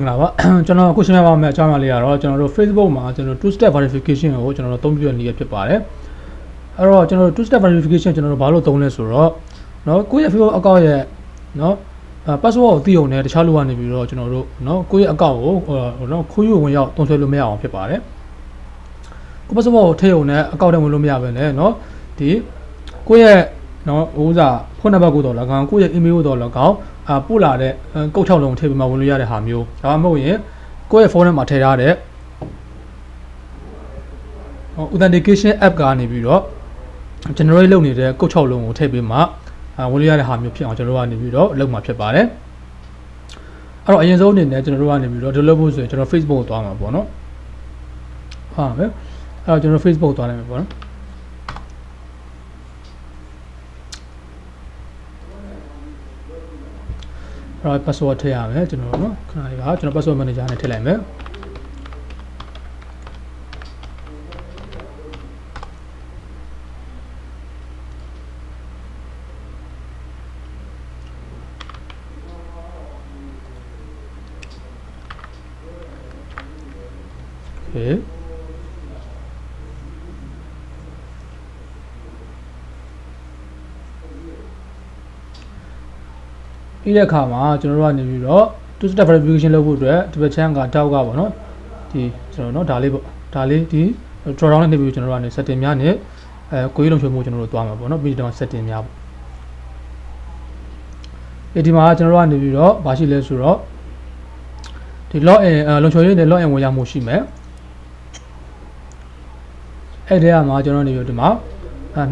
လာပါကျွန်တော်အခုရှင်းပြပါမယ်အကြောင်းအရာလေးကတော့ကျွန်တော်တို့ Facebook မှာကျွန်တော် two step verification ကိုကျွန်တော်တို့အသုံးပြုရနေရဖြစ်ပါတယ်အဲ့တော့ကျွန်တော်တို့ two step verification ကျွန်တော်တို့ဘာလို့သုံးလဲဆိုတော့เนาะကိုယ့်ရဲ့ Facebook account ရဲ့เนาะpassword ကိုသိအောင်နဲ့တခြားလူကနေပြီးတော့ကျွန်တော်တို့เนาะကိုယ့်ရဲ့ account ကိုเนาะခိုးယူဝင်ရောက်သုံးစွဲလို့မရအောင်ဖြစ်ပါတယ်ကို password ကိုထည့်အောင်နဲ့ account ထဲဝင်လို့မရဘဲနဲ့เนาะဒီကိုယ့်ရဲ့เนาะဥစားဖုန်းနံပါတ်ကိုတော့၎င်းကိုယ့်ရဲ့ email ကိုတော့၎င်းပို့လာတဲ့ကုတ်6လုံးထည့်ပြီးမှဝင်လို့ရတဲ့ဟာမျိုးဒါမှမဟုတ်ရင်ကိုယ့်ရဲ့ဖုန်းထဲမှာထည့်ထားတဲ့ authentication app ကနေပြီးတော့ generate လုပ်နေတဲ့ကုတ်6လုံးကိုထည့်ပြီးမှဝင်လို့ရတဲ့ဟာမျိုးဖြစ်အောင်ကျွန်တော်တို့ကနေပြီးတော့လုပ်မှာဖြစ်ပါတယ်အဲ့တော့အရင်ဆုံးအနေနဲ့ကျွန်တော်တို့ကနေပြီးတော့ download ဖို့ဆိုရင်ကျွန်တော် Facebook ကိုသွားမှာပေါ့နော်ဟုတ်ပါမယ်အဲ့တော့ကျွန်တော် Facebook သွားလိုက်မယ်ပေါ့နော်အဲ့တော့ password ထည့်ရမယ်ကျွန်တော်နော်ခဏလေးပါကျွန်တော် password manager နဲ့ထည့်လိုက်မယ်โอเคပြီးတဲ့အခါမှာကျွန်တော်တို့ကနေပြီးတော့ two step verification လုပ်ဖို့အတွက်ဒီဘက်ချမ်းကတောက်ကပေါ့နော်ဒီကျွန်တော်နော်ဒါလေးပေါ့ဒါလေးဒီ draw down နဲ့နေပြီးကျွန်တော်တို့ကနေ setting များနဲ့ကိုကြီးလုံချွေမှုကျွန်တော်တို့သွားမှာပေါ့နော်ပြီးတော့ setting များပေါ့ဒီမှာကျွန်တော်တို့ကနေပြီးတော့ဘာရှိလဲဆိုတော့ဒီ login လုံချွေရေးနဲ့ login ဝင်ရမှုရှိမယ်အဲ့ဒီမှာကျွန်တော်နေပြီးဒီမှာ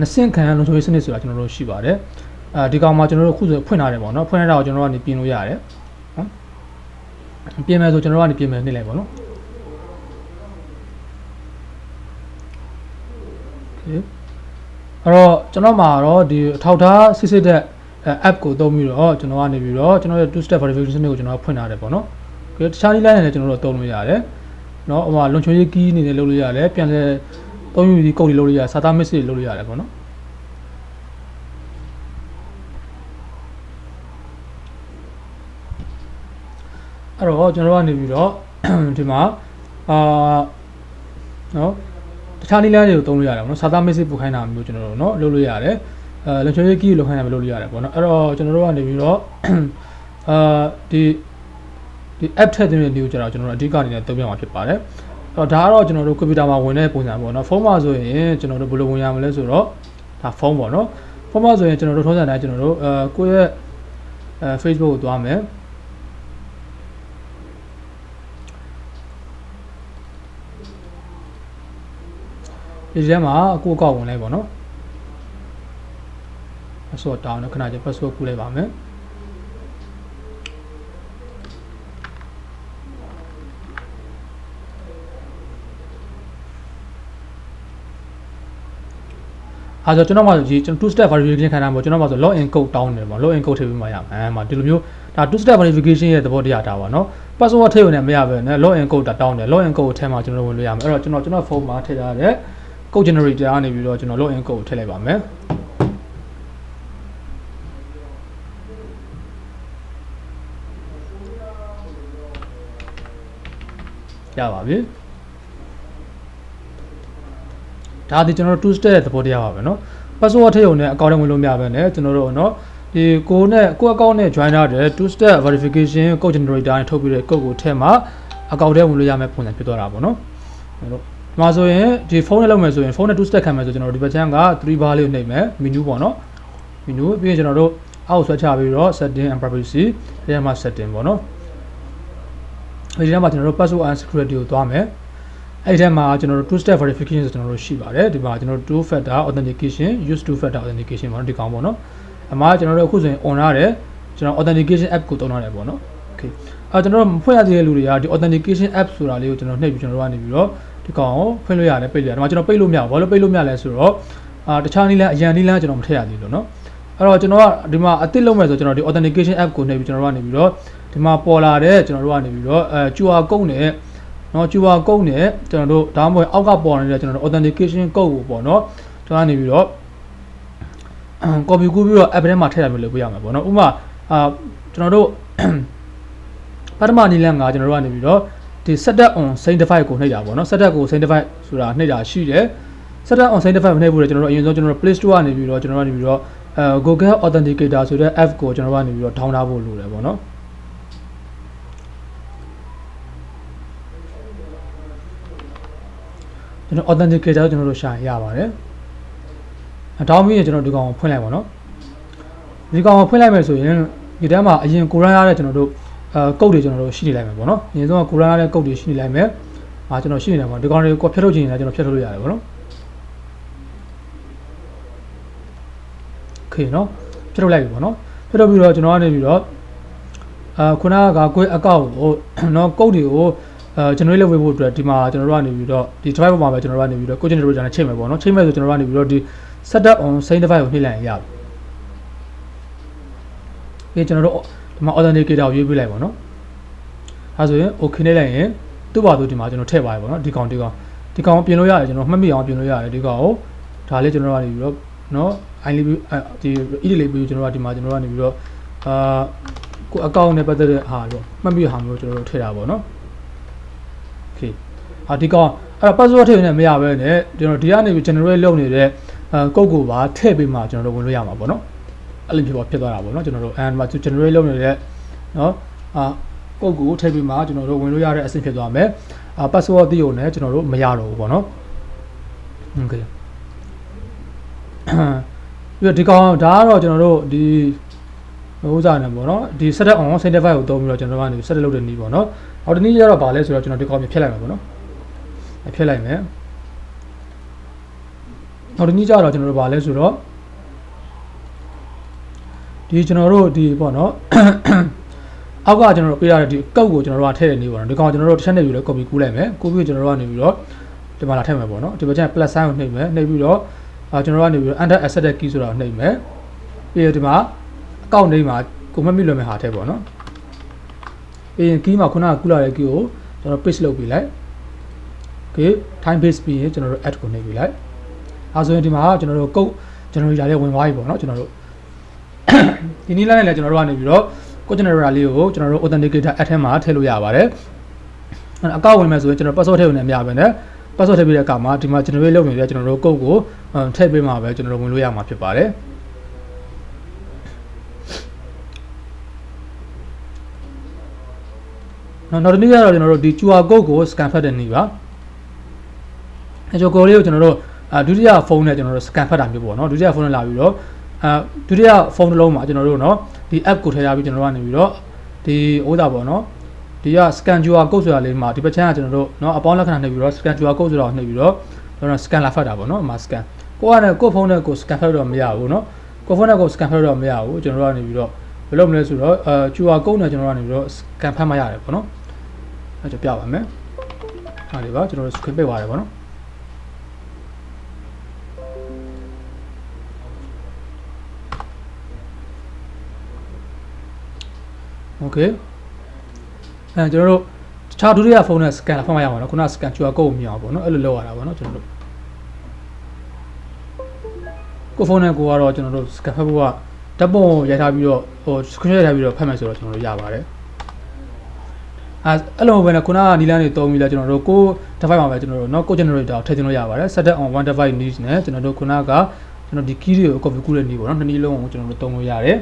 နှစ်ဆင့်ခံလုံချွေရေးစနစ်ဆိုတာကျွန်တော်တို့ရှိပါတယ်ဒီကောင်မှာကျွန်တော်တို့ခုဆိုဖွင့်ထားတယ်ပေါ့နော်ဖွင့်ထားတာကိုကျွန်တော်တို့ကနေပြင်လို့ရတယ်နော်ပြင်မယ်ဆိုကျွန်တော်တို့ကနေပြင်မယ်နှိမ့်လိုက်ပေါ့နော်โอเคအဲ့တော့ကျွန်တော်မှာတော့ဒီအထောက်ထားစစ်စစ်တဲ့ app ကိုသုံးပြီးတော့ကျွန်တော်ကနေပြီးတော့ကျွန်တော်ရဲ့ two step verification ကိုကျွန်တော်ဖွင့်ထားတယ်ပေါ့နော်โอเคတခြားနည်းလမ်းနဲ့ကျွန်တော်တို့သုံးလို့ရတယ်နော်ဟိုမှာလုံချွေရေး key အနေနဲ့လုပ်လို့ရတယ်ပြန်လဲသုံးယူဒီ code တွေလုပ်လို့ရတယ်စာသား message တွေလုပ်လို့ရတယ်ပေါ့နော်အဲ့တော့ကျွန်တော်ကနေပြီးတော့ဒီမှာနော်တခြားနည်းလမ်းတွေကိုသုံးလို့ရတယ်ပေါ့နော်စာသား message ပို့ခိုင်းတာမျိုးကျွန်တော်တို့နော်လုပ်လို့ရတယ်လုံချွေရေး key ကိုလုပ်ခိုင်းတာမျိုးလုပ်လို့ရတယ်ပေါ့နော်အဲ့တော့ကျွန်တော်တို့ကနေပြီးတော့ဒီ app ထည့်တဲ့နေကိုကျွန်တော်တို့အဓိကအနေနဲ့သုံးပြမှာဖြစ်ပါတယ်အဲ့တော့ဒါကတော့ကျွန်တော်တို့ computer မှာဝင်တဲ့ပုံစံပေါ့နော်ဖုန်းမှာဆိုရင်ကျွန်တော်တို့ဘယ်လိုဝင်ရမလဲဆိုတော့ဒါဖုန်းပေါ့နော်ဖုန်းမှာဆိုရင်ကျွန်တော်တို့ထုံးစံတိုင်းကျွန်တော်တို့ကိုယ့်ရဲ့ Facebook ကိုသွားမယ်ဒီထဲမှာကိုယ့်အကောင့်ဝင်လိုက်ပေါ့နော် password တောင်းတော့ခဏကျ password ကူးလိုက်ပါမယ်အဲ့တော့ကျွန်တော်မှဒီကျွန်တော် two step verification ခံတာပေါ့ကျွန်တော်မှဆို login code တောင်းနေတယ်ပေါ့ login code ထည့်ပြီးမှရမှာမှာဒီလိုမျိုးဒါ two step verification ရဲ့သဘောတရားတာပါเนาะ password ထည့်ရုံနဲ့မရဘဲနဲ့ login code တောင်းတယ် login code ကိုထည့်မှကျွန်တော်ဝင်လို့ရမှာအဲ့တော့ကျွန်တော်ဖုန်းမှာထည့်ထားတဲ့ code generator ကနေပြီးတော့ကျွန်တော် login code ကိုထည့်လိုက်ပါမယ်ရပါပြီဒါဒီကျွန်တော်တို့ two step သဘောတရားပါပဲเนาะ password ထည့်ရုံနဲ့ account ထဲဝင်လို့မရဘဲနဲ့ကျွန်တော်တို့เนาะဒီကို account နဲ့ join ထားတဲ့ two step verification code generator နဲ့ထုတ်ပြီးတဲ့ code ကိုထည့်မှ account ထဲဝင်လို့ရမယ့်ပုံစံဖြစ်သွားတာပေါ့เนาะအဲ့တော့ဒီမှာဆိုရင်ဒီဖုန်းနဲ့လုပ်မယ်ဆိုရင်ဖုန်းနဲ့ two step ခံမယ်ဆိုကျွန်တော်တို့ဒီဘက်ချမ်းက3 bar လေးကိုနှိပ်မယ် menu ပေါ့เนาะ menu ပြီးရင်ကျွန်တော်တို့အောက်ဆွဲချပြီးတော့ setting and privacy ဒီမှာ setting ပေါ့เนาะဒီထဲမှာကျွန်တော်တို့ password and security ကိုသွားမယ်အဲ့ဒီထဲမှာကျွန်တော်တို့ two step verification ဆိုကျွန်တော်တို့ရှိပါတယ်ဒီမှာကျွန်တော်တို့ two factor authentication use two factor authentication ပေါ့နော်ဒီကောင်ပေါ့နော်အမှားကျွန်တော်တို့အခုဆိုရင် on ရတယ်ကျွန်တော် authentication app ကိုသုံးရတယ်ပေါ့နော် okay ကျွန်တော်တို့ဖွင့်ရသေးတဲ့လူတွေကဒီ authentication app ဆိုတာလေးကိုကျွန်တော်နှိပ်ပြီးကျွန်တော်တို့ကနေပြီးတော့ဒီကောင်ကိုဖွင့်လို့ရတယ်ပိတ်လို့ရတယ်ဒီမှာကျွန်တော်ပိတ်လို့မရဘူးဘာလို့ပိတ်လို့မရလဲဆိုတော့တခြားနည်းလမ်းအရန်နည်းလမ်းကျွန်တော်မထည့်ရသေးလို့နော်အဲ့တော့ကျွန်တော်ကဒီမှာအသစ်လုပ်မယ်ဆိုကျွန်တော်ဒီ authentication app ကိုနှိပ်ပြီးကျွန်တော်တို့ကနေပြီးတော့ဒီမှာပေါ်လာတဲ့ကျွန်တော်တို့ကနေပြီးတော့QR code နဲ့နော် QR code နဲ့ကျွန်တော်တို့ဒါမှမဟုတ်အောက်ကပေါ်နေတဲ့ကျွန်တော်တို့ authentication code ကိုပေါ့နော်ကျွန်တော်ကနေပြီးတော့ copy ကူးပြီးတော့ app ထဲမှာထည့်ရမျိုးလုပ်ပေးရမှာပေါ့နော်ဥပမာကျွန်တော်တို့ ပထမနည်းလမ်းကကျွန်တော်တို့ကနေပြီးတော့ဒီ setup on sanctify ကိုနှိပ်တာပေါ့နော် setup ကို sanctify ဆိုတာနှိပ်တာရှိတယ် setup on sanctify နှိပ်ဖို့ကျွန်တော်တို့အရင်ဆုံးကျွန်တော်တို့ Play Store ကနေပြီးတော့ကျွန်တော်တို့ကနေပြီးတော့Google Authenticator ဆိုတဲ့ app ကိုကျွန်တော်တို့ကနေပြီးတော့ download ထားဖို့လိုတယ်ပေါ့နော်ကျွန်တော် Authenticator ကျွန်တော်တို့ရှာရပါတယ်တောင်းပြီးရင်ကျွန်တော်ဒီကောင်ကိုဖွင့်လိုက်ပါနော်ဒီကောင်ကိုဖွင့်လိုက်မယ်ဆိုရင်ဒီထဲမှာအရင်ကိုရန်ရတဲ့ကျွန်တော်တို့ကုတ်တွေကျွန်တော်တို့ရှိနေလိုက်မယ်ပေါ့နော်အရင်ဆုံးကကိုရန်ရတဲ့ကုတ်တွေရှိနေလိုက်မယ်ကျွန်တော်ရှိနေတယ်ပေါ့ဒီကောင်တွေကိုဖြတ်ထုတ်ချင်ရင်လည်းကျွန်တော်ဖြတ်ထုတ်လို့ရတယ်ပေါ့နော်โอเคနော်ဖြတ်ထုတ်လိုက်ပြီပေါ့နော်ဖြတ်ထုတ်ပြီးတော့ကျွန်တော်ကနေပြီးတော့ခုနကကိုယ့်အကောင့်ကိုနော်ကုတ်တွေကိုgenerate လုပ်ဖို့အတွက်ဒီမှာကျွန်တော်တို့ကနေပြီးတော့ဒီ drive ပေါ်မှာပဲကျွန်တော်တို့ကနေပြီးတော့ code generator နဲ့ချိန်မယ်ပေါ့နော်ချိန်မယ်ဆိုကျွန်တော်တို့ကနေပြီးတော့ဒီ setup on sanctify ကိုနှိပ်လိုက်ရင်ရပြီကျွန်တော်တို့ဒီမှာ authenticator ကိုရွေးပြလိုက်ပါနော်အဲဆိုရင် okay နှိပ်လိုက်ရင်သူ့ဘာသူဒီမှာကျွန်တော်ထည့်ပါတယ်ပေါ့နော်ဒီကောင်ပြင်လို့ရတယ်ကျွန်တော်မှတ်မိအောင်ပြင်လို့ရတယ်ဒီကောင်ကိုဒါလေးကျွန်တော်တို့ကနေပြီးတော့နော် ID ဒီ ID လေးပြီးကျွန်တော်တို့ဒီမှာကျွန်တော်တို့ကနေပြီးတော့ကို account နဲ့ပတ်သက်တဲ့ဟာပေါ့မှတ်မိဟာမျိုးကျွန်တော်တို့ထည့်တာပေါ့နော်โอเคဒီကောင်အဲ့တော့ password ထည့်နေမရဘဲနဲ့ကျွန်တော်ဒီကနေပြီး generate လုပ်နေတဲ့ကုတ်ကိုပါထည့်ပေးမှကျွန်တော်တို့ဝင်လို့ရမှာပေါ့နော်အဲ့လိုဖြစ်သွားတာပေါ့နော်ကျွန်တော်တို့ and မှာ generate လုပ်နေတဲ့နော်ကုတ်ကိုထည့်ပေးမှကျွန်တော်တို့ဝင်လို့ရတဲ့အဆင့်ဖြစ်သွားမယ်password သိုံနဲ့ကျွန်တော်တို့မရတော့ဘူးပေါ့နော်โอเคပြီးတော့ဒီကောင်ဒါကတော့ကျွန်တော်တို့ဒီဥစားနေပေါ့နော်ဒီ setup on sanctify ကိုသုံးပြီးတော့ကျွန်တော်တို့ကနေ set လုပ်တဲ့နည်းပေါ့နော်အော်ဒီနည်းကျတော့ဗာလဲဆိုတော့ကျွန်တော်ဒီကောင်ဖြတ်လိုက်မှာပေါ့နော်ဖြတ်လိုက်မယ်နောက်ဒီနည်းကျတော့ကျွန်တော်တို့ဗာလဲဆိုတော့ဒီကျွန်တော်တို့ဒီပေါ့နော်အောက်ကကျွန်တော်တို့ပေးရတဲ့ဒီကုတ်ကိုကျွန်တော်တို့ကထည့်တဲ့နည်းပေါ့နော်ဒီကောင်ကျွန်တော်တို့တစ်ချက်နဲ့ယူလဲ copy ကူးလိုက်မယ်ကူးပြီးကျွန်တော်တို့ကနေပြီးတော့ဒီမှာလာထည့်မယ်ပေါ့နော်ဒီဘက်ကျရင် plus sign ကိုနှိပ်မယ်နှိပ်ပြီးတော့ကျွန်တော်တို့ကနေပြီးတော့ enter accepted key ဆိုတာကိုနှိပ်မယ်ပြီးတော့ဒီမှာအကောင့်နေမှာကိုမမိလွယ်မဲ့ဟာထည့်ပေါ့နော်ပြီးရင် key မှာခုနကကူးလာတဲ့ key ကိုကျွန်တော် paste လုပ်ပြီးလိုက် okay time base ပြီးရင်ကျွန်တော်တို့ add ကိုနှိပ်ပြီးလိုက်အဲဆိုရင်ဒီမှာကျွန်တော်တို့ code generator လေးဝင်သွားပြီပေါ့နော်ကျွန်တော်တို့ဒီနည်းလမ်းနဲ့လည်းကျွန်တော်တို့ကနေပြီးတော့ code generator လေးကိုကျွန်တော်တို့ authenticator add ထဲမှာထည့်လို့ရပါတယ်အကောင့်ဝင်မယ်ဆိုရင်ကျွန်တော် password ထည့်ဝင်နေမှာပဲနဲ့ password ထည့်ပြီးတဲ့အခါမှာဒီမှာ generate လုပ်နေတဲ့ကျွန်တော်တို့ code ကိုထည့်ပေးမှာပဲကျွန်တော်တို့ဝင်လို့ရမှာဖြစ်ပါတယ်နောက်တစ်နည်းကတော့ကျွန်တော်တို့ဒီ QR code ကို scan ဖတ်တဲ့နည်းပါအဲQR code လေးကိုကျွန်တော်တို့ဒုတိယဖုန်းနဲ့ကျွန်တော်တို့ scan ဖတ်တာမျိုးပေါ့နော်ဒုတိယဖုန်းနဲ့လာပြီးတော့ဒုတိယဖုန်းတစ်လုံးမှာကျွန်တော်တို့နော်ဒီ app ကိုထည့်ရပြီးကျွန်တော်တို့ကနေပြီးတော့ဒီဥစ္စာပေါ့နော်ဒီက scan QR code ဆိုတာလေးမှာဒီဘက်ချမ်းကကျွန်တော်တို့နော်အပေါင်းလက္ခဏာနှိပ်ပြီးတော့ scan QR code ဆိုတာကိုနှိပ်ပြီးတော့ကျွန်တော် scan လာဖတ်တာပေါ့နော်အမှာ scan ကိုကလည်းကိုဖုန်းနဲ့ကို scan ဖတ်တော့မရဘူးနော်ကိုဖုန်းနဲ့ကို scan ဖတ်တော့မရဘူးကျွန်တော်တို့ကနေပြီးတော့ဘယ်လိုမလဲဆိုတော့QR code နဲ့ကျွန်တော်တို့ကနေပြီးတော့ scan ဖတ်မှရတယ်ပေါ့နော်အဲ့ဒါပြပါမယ်ဟာဒီပါကျွန်တော်တို့ screen ပိတ်သွားတယ်ပေါ့နော်โอเคကျွန်တော်တို့တခြားဒုတိယဖုန်းနဲ့ scan ဖတ်မှရမှာနော်ခုန scan QR code ကိုမြင်အောင်ပေါ့နော်အဲ့လိုလုပ်ရတာပေါ့နော်ကျွန်တော်တို့ကိုဖုန်းနဲ့ကိုကတော့ကျွန်တော်တို့ scan ဖတ်ဖို့ကဓာတ်ပုံရိုက်ထားပြီးတော့screen ရိုက်ထားပြီးတော့ဖတ်မယ်ဆိုတော့ကျွန်တော်တို့ရပါတယ်အဲ့လိုပဲနဲ့ခုနကနီလန်းတွေတုံးပြီးလဲကျွန်တော်တို့ကို device မှာပဲကျွန်တော်တို့เนาะ code generator ထည့်သွင်းလို့ရပါတယ် set on one device needs နဲ့ကျွန်တော်တို့ခုနကကျွန်တော်ဒီ key တွေကို copy ကူးတဲ့နည်းပေါ့เนาะနှစ်နည်းလုံးကိုကျွန်တော်တို့တုံးလို့ရတယ်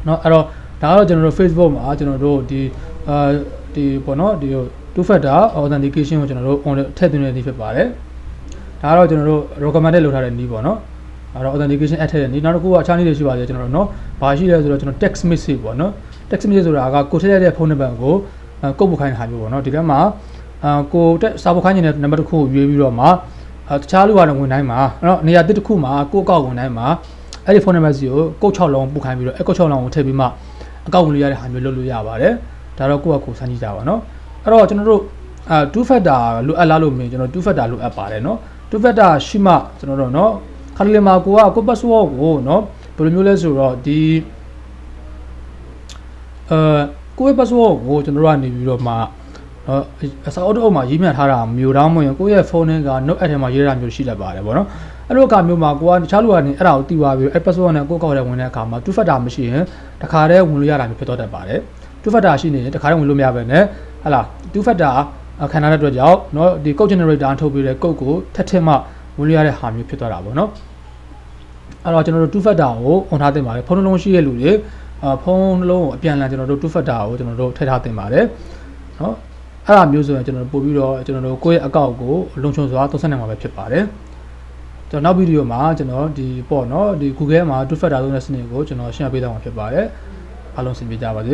เนาะအဲ့တော့ဒါကတော့ကျွန်တော်တို့ Facebook မှာကျွန်တော်တို့ဒီပေါ့เนาะဒီ two factor authentication ကိုကျွန်တော်တို့ on ထည့်သွင်းတဲ့နည်းဖြစ်ပါတယ်ဒါကတော့ကျွန်တော်တို့ recommended လုပ်ထားတဲ့နည်းပေါ့เนาะအဲ့တော့ authentication add ထည့်တဲ့နည်းနောက်တစ်ခုကအခြားနည်းတွေရှိပါတယ်ကျွန်တော်တို့เนาะဘာရှိလဲဆိုတော့ကျွန်တော် text message ပေါ့เนาะtext message ဆိုတာကကိုထည့်ရတဲ့ဖုန်းနံပါတ်ကိုကုတ်ပုတ်ခိုင်းတဲ့ဟာမျိုးပေါ့နော်ဒီထဲမှာကိုတက်စာပုတ်ခိုင်းနေတဲ့နံပါတ်တစ်ခုကိုရွေးပြီးတော့မှတခြားလူကတော့ဝင်တိုင်းမှာနော်နေရာတစ်ခုမှာကိုအကောက်ဝင်တိုင်းမှာအဲ့ဒီဖုန်းနံပါတ်စီကိုကုတ်6လုံးပုတ်ခိုင်းပြီးတော့အဲ့ကုတ်6လုံးကိုထည့်ပြီးမှအကောက်ဝင်လို့ရတဲ့ဟာမျိုးလုပ်လို့ရပါတယ်ဒါတော့ကိုယ့်ကကိုစမ်းကြည့်ကြပါနော်အဲ့တော့ကျွန်တော်တို့two factor လိုအပ်လားလို့မြင်ကျွန်တော်two factor လိုအပ်ပါတယ်နော်two factor ရှိမှကျွန်တော်တို့နော်ခါတလေမှာကိုက password ကိုနော်ဘယ်လိုမျိုးလဲဆိုတော့ဒီကိုယ့်ရဲ့ password ကိုကျွန်တော်တို့ကနေပြီးတော့မှအစာအုပ်မှာရေးမြထားတာမျိုးတောင်းမရင်ကိုယ့်ရဲ့ဖုန်းထဲက note app ထဲမှာရေးရတာမျိုးရှိတတ်ပါတယ်ဗောနော်အဲ့လိုကမျိုးမှာကိုကတခြားလူကနေအဲ့ဒါကိုတီးသွားပြီးအဲ့ password နဲ့ကိုယ့်ကောက်ထဲဝင်တဲ့အခါမှာ two factor မရှိရင်တခါတည်းဝင်လို့ရတာမျိုးဖြစ်တော့တတ်ပါတယ် 2 factor ရှိနေတယ်တခါတော့ဝင်လို့မရပဲနဲ့ဟလာ2 factor ခံထားတဲ့အတွက်ကြောင့်เนาะဒီ code generator ထုတ်ပြီးတဲ့ code ကိုထပ်ထပ်မှဝင်လို့ရတဲ့ဟာမျိုးဖြစ်သွားတာပေါ့เนาะအဲ့တော့ကျွန်တော်တို့2 factor ကို on ထားတင်ပါတယ်ဖုန်းနှလုံးရှိတဲ့လူတွေဖုန်းနှလုံးကိုအပြန်အလှန်ကျွန်တော်တို့2 factor ကိုကျွန်တော်တို့ထည့်ထားတင်ပါတယ်เนาะအဲ့ဒါမျိုးဆိုရင်ကျွန်တော်တို့ပို့ပြီးတော့ကျွန်တော်တို့ကိုယ့်ရဲ့အကောင့်ကိုလုံခြုံစွာသုံးနိုင်မှာပဲဖြစ်ပါတယ်ကျွန်တော်နောက်ဗီဒီယိုမှာကျွန်တော်ဒီပေါ့เนาะဒီ Google မှာ2 factor သုံးတဲ့စနစ်ကိုကျွန်တော်ရှင်းပြပေးသွားမှာဖြစ်ပါတယ်အားလုံးဆင်ပြေကြပါစေ